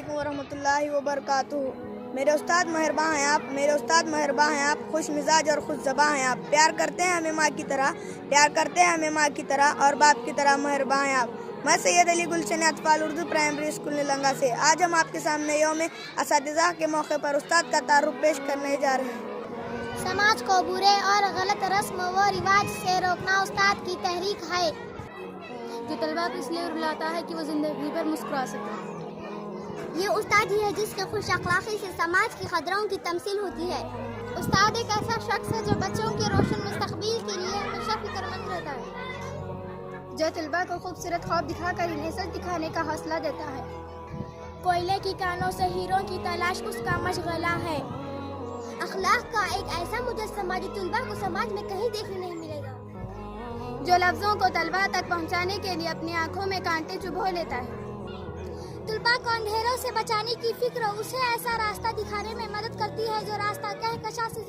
علیکم ورحمۃ اللہ وبرکاتہ۔ میرے استاد مہرباں ہیں آپ، میرے استاد مہرباں ہیں آپ، خوش مزاج اور خوش زباں ہیں آپ، پیار کرتے ہیں ہمیں ماں کی طرح، پیار کرتے ہیں ہمیں ماں کی طرح اور باپ کی طرح مہرباں ہیں آپ۔ میں سید علی گلشن اطفال اردو پرائمری اسکول نیلنگا سے آج ہم آپ کے سامنے یوم اساتذہ کے موقع پر استاد کا تعارف پیش کرنے جا رہے ہیں۔ سماج کو برے اور غلط رسم و رواج سے روکنا استاد کی تحریک ہے، جو طلباء کو اس لیے رلاتا ہے کہ وہ زندگی پر مسکرا سکے۔ یہ استاد ہی ہے جس کے خوش اخلاقی سے سماج کی قدروں کی تمثیل ہوتی ہے۔ استاد ایک ایسا شخص ہے جو بچوں کے روشن مستقبل کے لیے ہمیشہ فکر مند رہتا ہے، جو طلباء کو خوبصورت خواب دکھا کر انہیں سچ دکھانے کا حوصلہ دیتا ہے۔ کوئلے کی کانوں سے ہیروں کی تلاش اس کا مشغلہ ہے۔ اخلاق کا ایک ایسا مجسمہ جو طلباء کو سماج میں کہیں دیکھنے نہیں ملے گا، جو لفظوں کو طلباء تک پہنچانے کے لیے اپنی آنکھوں میں کانٹے چبھو لیتا ہے۔ طلباء کو اندھیروں سے بچانے کی فکر اسے ایسا راستہ دکھانے میں مدد کرتی ہے جو راستہ کہکشاں سے